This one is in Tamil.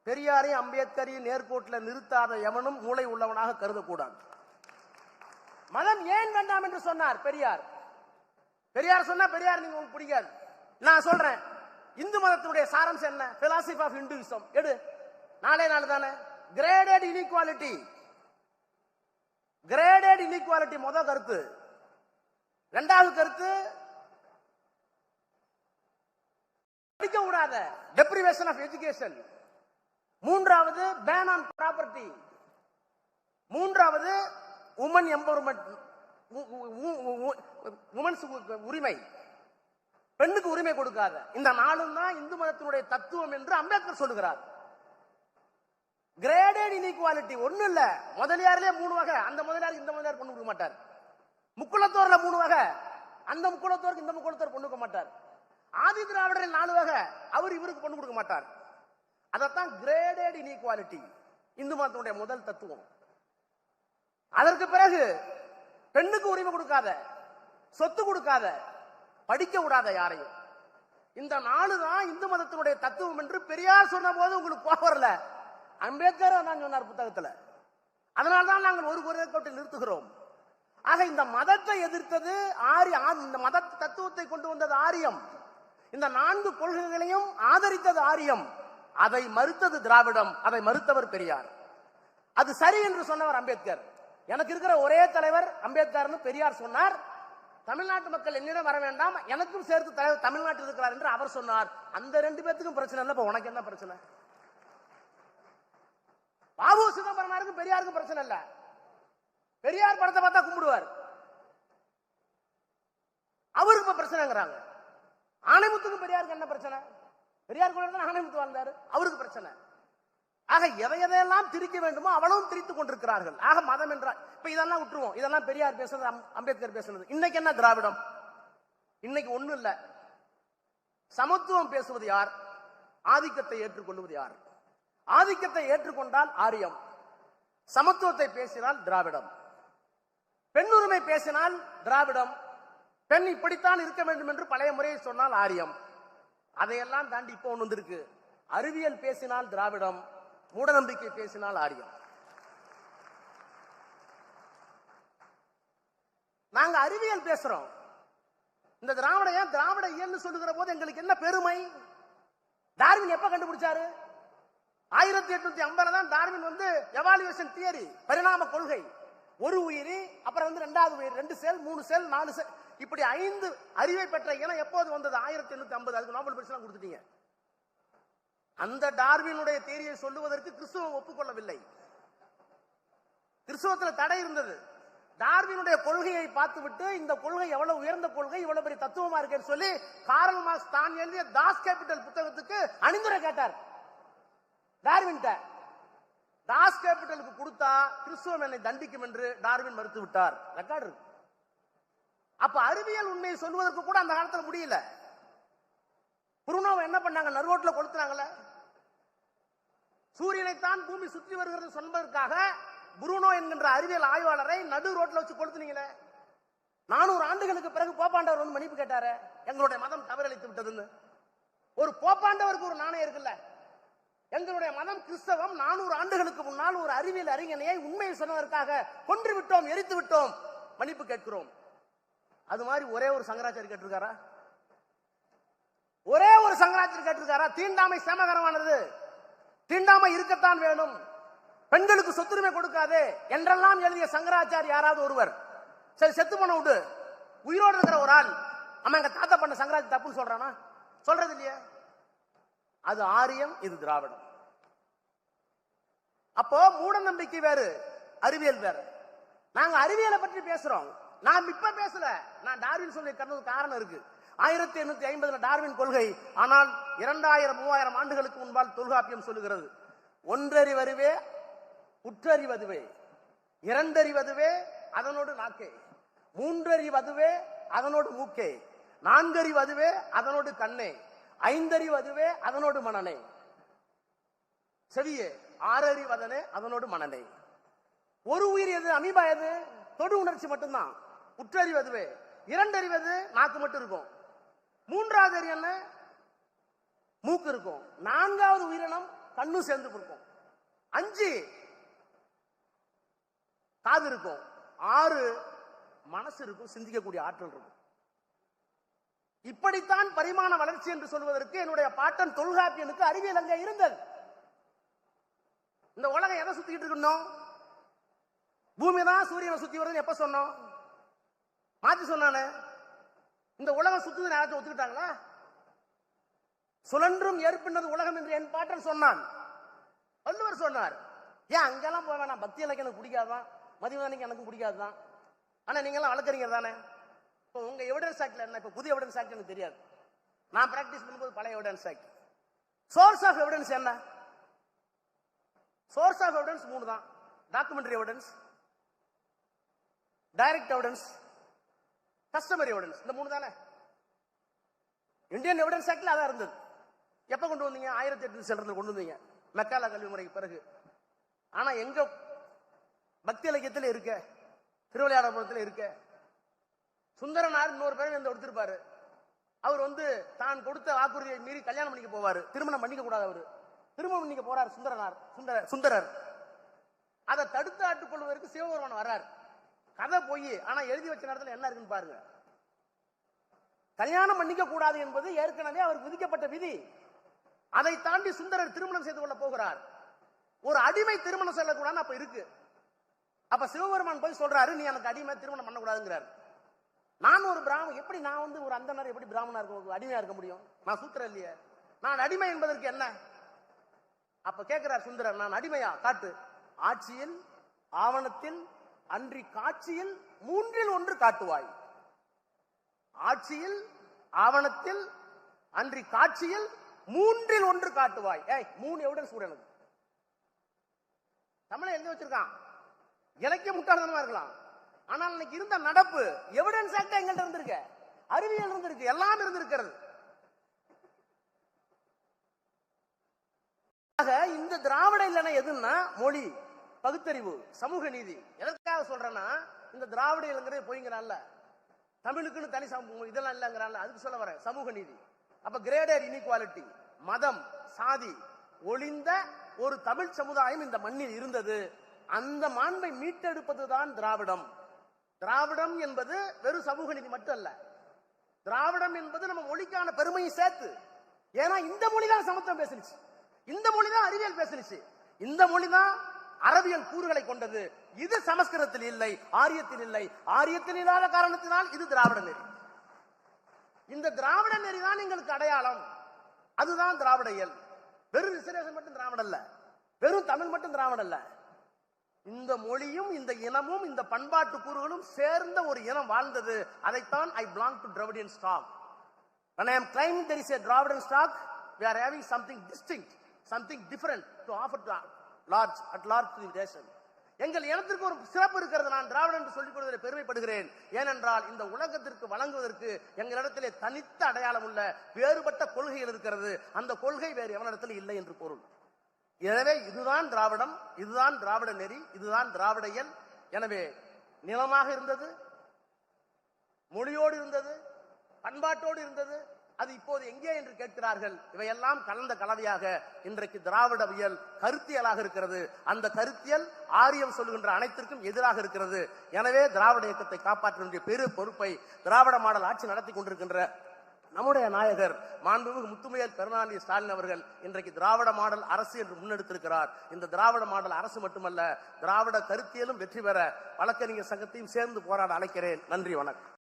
பெரியாரையும் அம்பேத்கரையும் நேர்கோட்டில் நிறுத்தாத எவனும் மூளை உள்ளவனாக கருதக்கூடாது. மதம் ஏன் வேண்டாம் என்று சொன்னார் பெரியார். பெரியார் சொன்னா பெரியார் நீங்க உங்களுக்கு பிடிக்காது. நான் சொல்றேன், இந்து மதத்தினுடைய சாரம்சம் என்ன? பிலாசபி ஆஃப் இந்துயிசம் எடு. நாளே நாள் தானே கிரேடட் இன்இக்வாலிட்டி. கிரேடட் இன்இக்வாலிட்டி முதல் கருத்து. இரண்டாவது கருத்து படிக்க கூடாத டெப்ரிவேஷன் ஆஃப் எஜுகேஷன். மூன்றாவது பேன் ஆன் ப்ராப்பர்ட்டி. மூன்றாவது உமன் எம்பவர்மெண்ட், உமன்ஸ் உரிமை, பெண்ணுக்கு உரிமை கொடுக்காத. இந்த நாளும் தான் இந்து மதத்தினுடைய தத்துவம் என்று அம்பேத்கர் சொல்லுகிறார். கிரேடட் இன்இக்வாலிட்டி ஒண்ணு இல்ல. முதலியாரிலே 3 வகை. அந்த முதலியாருக்கு இந்த முதலியார் பொண்ணு கொடுக்க மாட்டார். முக்குளத்தோர்ல 3 வகை. அந்த முக்குளத்தோருக்கு இந்த முக்குளத்தோர் பொண்ணு கொடுக்க மாட்டார். ஆதி திராவிடரில் 4 வகை. அவர் இவருக்கு பொண்ணு கொடுக்க மாட்டார். அதத்தான் கிரேடட் இன்இக்வாலிட்டி இந்து மதத்தினுடைய முதல் தத்துவம். அதற்கு பிறகு பெண்ணுக்கு உரிமை கொடுக்காத, சொத்து கொடுக்காத, படிக்க விடாத யாரையும். இந்த 4 தான் இந்து மதத்தினுடைய தத்துவம் என்று பெரியார் சொன்ன போது உங்களுக்கு கோபம் வரல. அம்பேத்கர் தான் சொன்னார் புத்தகத்தில். அதனால்தான் நாங்கள் ஒரு கோட்டில் நிறுத்துகிறோம். ஆக இந்த மதத்தை எதிர்த்தது ஆரியம். இந்த மத தத்துவத்தை கொண்டு வந்தது ஆரியம். இந்த 4 கொள்கைகளையும் ஆதரித்தது ஆரியம். அதை மறுத்தது திராவிடம். அதை மறுத்தவர் பெரியார். அது சரி என்று சொன்னவர் அம்பேத்கர். எனக்கு இருக்கிற ஒரே தலைவர் அம்பேத்கர்னு பெரியார் சொன்னார். தமிழ்நாட்டு மக்கள் என்னிடம் வர வேண்டாம், எனக்கும் சேர்த்து தலைவர் தமிழ்நாட்டில் இருக்கிறார் என்று அவர் சொன்னார். அந்த 2 பேத்துக்கும் பிரச்சனை இல்லை. இப்ப உனக்கு என்ன பிரச்சனை? பாபு சிதம்பரனாருக்கும் பெரியாருக்கும் பிரச்சனை இல்ல. பெரியார் படத்தை பார்த்தா கும்பிடுவார். அவருக்கு இப்ப பிரச்சனைங்கிறாங்க. ஆணைமுத்துக்கும் பெரியாருக்கு என்ன பிரச்சனை? பெரியார் கூட ஆணைமுத்து வாழ்ந்தாரு, அவருக்கு பிரச்சனை. ஆக எதையெல்லாம் திரிக்க வேண்டுமோ அவ்வளவும் திரித்துக் கொண்டிருக்கிறார்கள். ஆக மதம் என்றால் இப்ப இதெல்லாம் விட்டுருவோம். இதெல்லாம் பெரியார் பேசுனது, அம்பேத்கர் பேசுனது. இன்னைக்கு என்ன திராவிடம்? இன்னைக்கு ஒண்ணு இல்ல. சமத்துவம் பேசுவது யார்? ஆதிக்கத்தை ஏற்றுக்கொள்வது யார்? ஆதிக்கத்தை ஏற்றுக்கொண்டால் ஆரியம், சமத்துவத்தை பேசினால் திராவிடம், பெண்ணுரிமை பேசினால் திராவிடம், பெண் இப்படித்தான் இருக்க வேண்டும் என்று பழைய முறையை சொன்னால் ஆரியம். அதையெல்லாம் தாண்டி இப்போ ஒன்று வந்திருக்கு. அறிவியல் பேசினால் திராவிடம், மூடநம்பிக்கை பேசினால் ஆரியம். நாங்க அறிவியல் பேசுறோம். இந்த திராவிட இயல்னு சொல்லுகிற போது எங்களுக்கு என்ன பெருமை? டார்வின் எப்ப கண்டுபிடிச்சாரு? 1850 தான் டார்வின் எவாலுவேஷன் தியரி, பரிணாம கொள்கை. ஒரு உயிரி, அப்புறம் 2வது உயிரி, 2 செல், 3 செல், 4 செல், இப்படி 5 அறிவை பெற்ற இனம் எப்போது வந்தது? 1850. அதுக்கு நோபல் பரிசு கொடுத்துட்டீங்க. அந்த டார்வினுடைய தியரியை சொல்லுவதற்கு கிறிஸ்துவம் ஒப்புக்கொள்ளவில்லை. கிறிஸ்துவத்தில் தடை இருந்தது. டார்வினுடைய கொள்கையை பார்த்துவிட்டு இந்த கொள்கை எவ்வளவு உயர்ந்த கொள்கை, இவ்வளவு பெரிய தத்துவமா இருக்குன்னு சொல்லி காரல் மார்க்ஸ் தான் எழுதிய தாஸ் கேபிட்டல் புத்தகத்துக்கு அணிந்துரை கேட்டார் டார்வின். தாஸ் கேபிட்டலுக்கு கொடுத்தா கிறிஸ்துவம் என்னை தண்டிக்கும் என்று டார்வின் மறுத்து விட்டார். ரெக்கார்டு இருக்கு. அப்ப அறிவியல் உண்மையை சொல்வதற்கு கூட அந்த காலத்துல முடியல. புருனோவை என்ன பண்ணாங்க? நடுரோட்ல கொளுத்துறாங்கல்ல. சூரியனைத்தான் பூமி சுற்றி வருகிறது சொல்வதற்காக புருனோ என்கின்ற அறிவியல் ஆய்வாளரை நடு ரோட்ல வச்சு கொளுத்துனீங்களே. 400 ஆண்டுகளுக்கு பிறகு போப்பாண்டவர் மன்னிப்பு கேட்டாரு, எங்களுடைய மதம் தவறளித்து விட்டதுன்னு. ஒரு போப்பாண்டவருக்கு ஒரு நாணயம் இருக்குல்ல. எங்களுடைய மதம் கிறிஸ்தவம் 400 ஆண்டுகளுக்கு முன்னால் ஒரு அறிவியல் அறிஞனையை உண்மையை சொன்னதற்காக கொன்று விட்டோம், எரித்து விட்டோம், மன்னிப்பு கேட்கிறோம். அது மாதிரி ஒரே ஒரு சங்கராச்சாரி கேட்டிருக்காரா? ஒரே ஒரு சங்கராச்சாரி கேட்டிருக்காரா? தீண்டாமை சமகரமானது, தீண்டாமை இருக்கத்தான் வேணும், பெண்களுக்கு சொத்துரிமை கொடுக்காதே என்றெல்லாம் எழுதிய சங்கராச்சாரி யாராவது ஒருவர்? சரி, செத்து போன விடு, உயிரோடு இருக்கிற ஒரு ஆள் அம்மா எங்க தாத்தா பண்ண சங்கராச்சாரி தப்புன்னு சொல்றானா? சொல்றது இல்லையா? அது ஆரியம், இது திராவிடம். அப்போ மூட நம்பிக்கை வேறு, அறிவியல் வேறு. நாங்க அறிவியலை பற்றி பேசுறோம். நான் இப்ப பேசல, நான் டார்வின் சொல்லி காரணம் இருக்கு. 1850 டார்வின் கொள்கை. ஆனால் 2000-3000 ஆண்டுகளுக்கு முன்பால் தொல்காப்பியம் சொல்லுகிறது, ஒன்றறிவதுவே உற்றறிவதுவே, இரண்டறிவதுவே அதனோடு நாக்கே, மூன்றறிவதுவே அதனோடு மூக்கே, நான்கறிவதுவே அதனோடு கண்ணே, ஐந்தறிவதுவே அதனோடு மனனே, செவியே, ஆறறிவதனே அதனோடு மனனே. ஒரு உயிர் எது? அமீபா எது? தொடு உணர்ச்சி மட்டும்தான். உற்றறிவதுவே. இரண்டறிவது நாக்கு மட்டும் இருக்கும். மூன்றாவது அறிவு என்ன? மூக்கு இருக்கும். 4வது உயிரினம் கண்ணும் சேர்ந்து இருக்கும். 5 காது இருக்கும். 6 மனசு இருக்கும், சிந்திக்கக்கூடிய ஆற்றல் இருக்கும். இப்படித்தான் பரிமாண வளர்ச்சி என்று சொல்வதற்கு என்னுடைய பாட்டன் தொல்காப்பியனுக்கு அறிவியல் அங்கே இருந்தது. இந்த உலகம் எதை சுத்திக்கிட்டு இருக்கணும்? பூமி தான் சூரியனை சுத்தி வருதுன்னு எப்ப சொன்னோம்? மாத்தி சொன்னானே. இந்த உலகம் சுத்துது யாராச்சும் ஒத்துக்கிட்டாங்களா? சுழன்றும் ஏற்பினது உலகம் என்று என் பாட்டன் சொன்னான். வள்ளுவர் சொன்னார். ஏன் அங்கெல்லாம் போக வேணாம், பக்தி இலக்கியம் எனக்கு பிடிக்காதான், மதிவதனைக்கு எனக்கு பிடிக்காதுதான். ஆனா நீங்க எல்லாம் வளர்க்குறீங்க தானே. இப்போ உங்க எவிடன்ஸ் ஆக்ட்ல என்ன? இப்போ புதிய எவிடன்ஸ் ஆக்ட் எனக்கு தெரியாது. நான் பிராக்டிஸ் பண்ணும்போது பழைய evidence act. Source of evidence என்ன? சோர்ஸ் ஆஃப் எவிடன்ஸ் 3 தான். Documentary evidence, direct evidence, customary evidence. இந்த 3 தானே. இந்தியன் எவிடன்ஸ் ஆக்ட்ல அதான் இருந்தது. எப்ப கொண்டு வந்தீங்க? 1800 கொண்டு வந்தீங்க, மெக்காலா கல்வி முறைக்கு பிறகு. ஆனா எங்க பக்தி இலக்கியத்தில் இருக்க, திருவிளையாடபுரத்தில் இருக்க, சுந்தரனார் இன்னொரு பேரை எடுத்திருப்பாரு. அவர் தான் கொடுத்த வாக்குறுதியை மீறி கல்யாணம் பண்ணிக்க போவாரு, திருமணம் பண்ணிக்க கூடாது. அவரு திருமணம் பண்ணிக்க போறார் சுந்தரர். அதை தடுத்து ஆட்டுக் கொள்வதற்கு சிவபெருமான் வர்றார். கதை போய், ஆனா எழுதி வச்ச நேரத்தில் என்ன இருக்குன்னு பாருங்க. கல்யாணம் பண்ணிக்க கூடாது என்பது ஏற்கனவே அவருக்கு விதிக்கப்பட்ட விதி. அதை தாண்டி சுந்தரர் திருமணம் செய்து கொள்ள போகிறார். ஒரு அடிமை திருமணம் செல்லக்கூடாது அப்ப இருக்கு. அப்ப சிவபெருமான் போய் சொல்றாரு, நீ எனக்கு அடிமை திருமணம் பண்ணக்கூடாதுங்கிறார். நான் ஒரு பிராமணன், எப்படி நான் ஒரு அந்தனர் எப்படி பிராமணா இருக்க, அடிமையா இருக்க முடியும்? நான் சூத்திரம் இல்லையே. நான் அடிமை என்பதற்கு என்ன? அப்ப கேட்கிறார் சுந்தரர், நான் அடிமையா? காட்டு. ஆட்சியில், ஆவணத்தில், அன்றி காட்சியில் 3இல் 1 காட்டுவாய். ஆட்சியில், ஆவணத்தில், அன்றி காட்சியில் 3இல் 1 காட்டுவாய். 3 எவிடன்ஸ் கூட எனக்கு. தமிழை எழுதி வச்சிருக்கான். இலக்கிய முட்டாள்தனமா இருக்கலாம், ஆனால் இன்னைக்கு இருந்த நடப்பு எவிடன்ஸ் ஆக்ட் எங்கள்கிட்ட இருந்திருக்கு, அறிவியல் இருந்திருக்கு, எல்லாம் இருந்திருக்கிறது. இந்த திராவிட இல்லைன்னா எதுன்னா மொழி, பகுத்தறிவு, சமூக நீதி. எதற்காக சொல்றேன்னா, இந்த திராவிட இல்லைங்கிறது போய்ங்கிறான்ல, தமிழுக்குன்னு தனி இதெல்லாம் இல்லைங்கிறான்ல, அதுக்கு சொல்ல வரேன். சமூக நீதி. அப்ப கிரேடர் இன்இக்வாலிட்டி, மதம், சாதி ஒளிந்த ஒரு தமிழ் சமுதாயம் இந்த மண்ணில் இருந்தது. அந்த மாண்பை மீட்டெடுப்பதுதான் திராவிடம். திராவிடம் என்பது வெறும் சமூக நீதி மட்டும் அல்ல. திராவிடம் என்பது நம்ம மொழிக்கான பெருமையை சேர்த்து. ஏன்னா இந்த மொழிதான் சமத்துவம் பேசுனுச்சு, இந்த மொழிதான் அறிவியல் பேசுனுச்சு, இந்த மொழிதான் அறிவியல் கூறுகளை கொண்டது. இது சமஸ்கிருதத்தில் இல்லை, ஆரியத்தில் இல்லை. ஆரியத்தில் இல்லாத காரணத்தினால் இது திராவிட நெறி. இந்த திராவிட நெறி தான் எங்களுக்கு அடையாளம். அதுதான் திராவிட இயல். வெறும் ரிசர்வேஷன் மட்டும் திராவிட அல்ல, வெறும் தமிழ் மட்டும் திராவிட அல்ல. இந்த மொழியும் இந்த இனமும் இந்த பண்பாட்டு கூறுகளும் சேர்ந்த ஒரு இனம் வாழ்ந்தது. அதைத்தான் I belong to Dravidian stock. When I am claiming there is a Dravidian stock, we are having something distinct, something different to offer to at large to the nation. எங்கள் இனத்திற்கு ஒரு சிறப்பு இருக்கிறது. நான் திராவிடன் என்று சொல்லிக் கொள்வதில் பெருமைப்படுகிறேன். ஏனென்றால் இந்த உலகத்திற்கு வழங்குவதற்கு எங்களிடத்திலே தனித்த அடையாளம் உள்ள வேறுபட்ட கொள்கைகள் இருக்கிறது. அந்த கொள்கை வேறு எவனிடத்தில் இல்லை என்று பொருள். எனவே இதுதான் திராவிடம், இதுதான் திராவிட நெறி, இதுதான் திராவிட இயல். எனவே நிலமாக இருந்தது, மொழியோடு இருந்தது, பண்பாட்டோடு இருந்தது. அது இப்போது எங்கே என்று கேட்கிறார்கள். இவையெல்லாம் கலந்த கலவையாக இன்றைக்கு திராவிடவியல் கருத்தியலாக இருக்கிறது. அந்த கருத்தியல் ஆரியம் சொல்லுகின்ற அனைத்திற்கும் எதிராக இருக்கிறது. எனவே திராவிட இயக்கத்தை காப்பாற்ற வேண்டிய பெரு பொறுப்பை திராவிட மாடல் ஆட்சி நடத்தி கொண்டிருக்கின்ற நம்முடைய நாயகர் மாண்புமிகு முத்துமையர் கருணாநிதி ஸ்டாலின் அவர்கள் இன்றைக்கு திராவிட மாடல் அரசு என்று முன்னெடுத்திருக்கிறார். இந்த திராவிட மாடல் அரசு மட்டுமல்ல, திராவிட கருத்தியலும் வெற்றி பெற வழக்கறிஞர் சங்கத்தையும் சேர்ந்து போராட அழைக்கிறேன். நன்றி, வணக்கம்.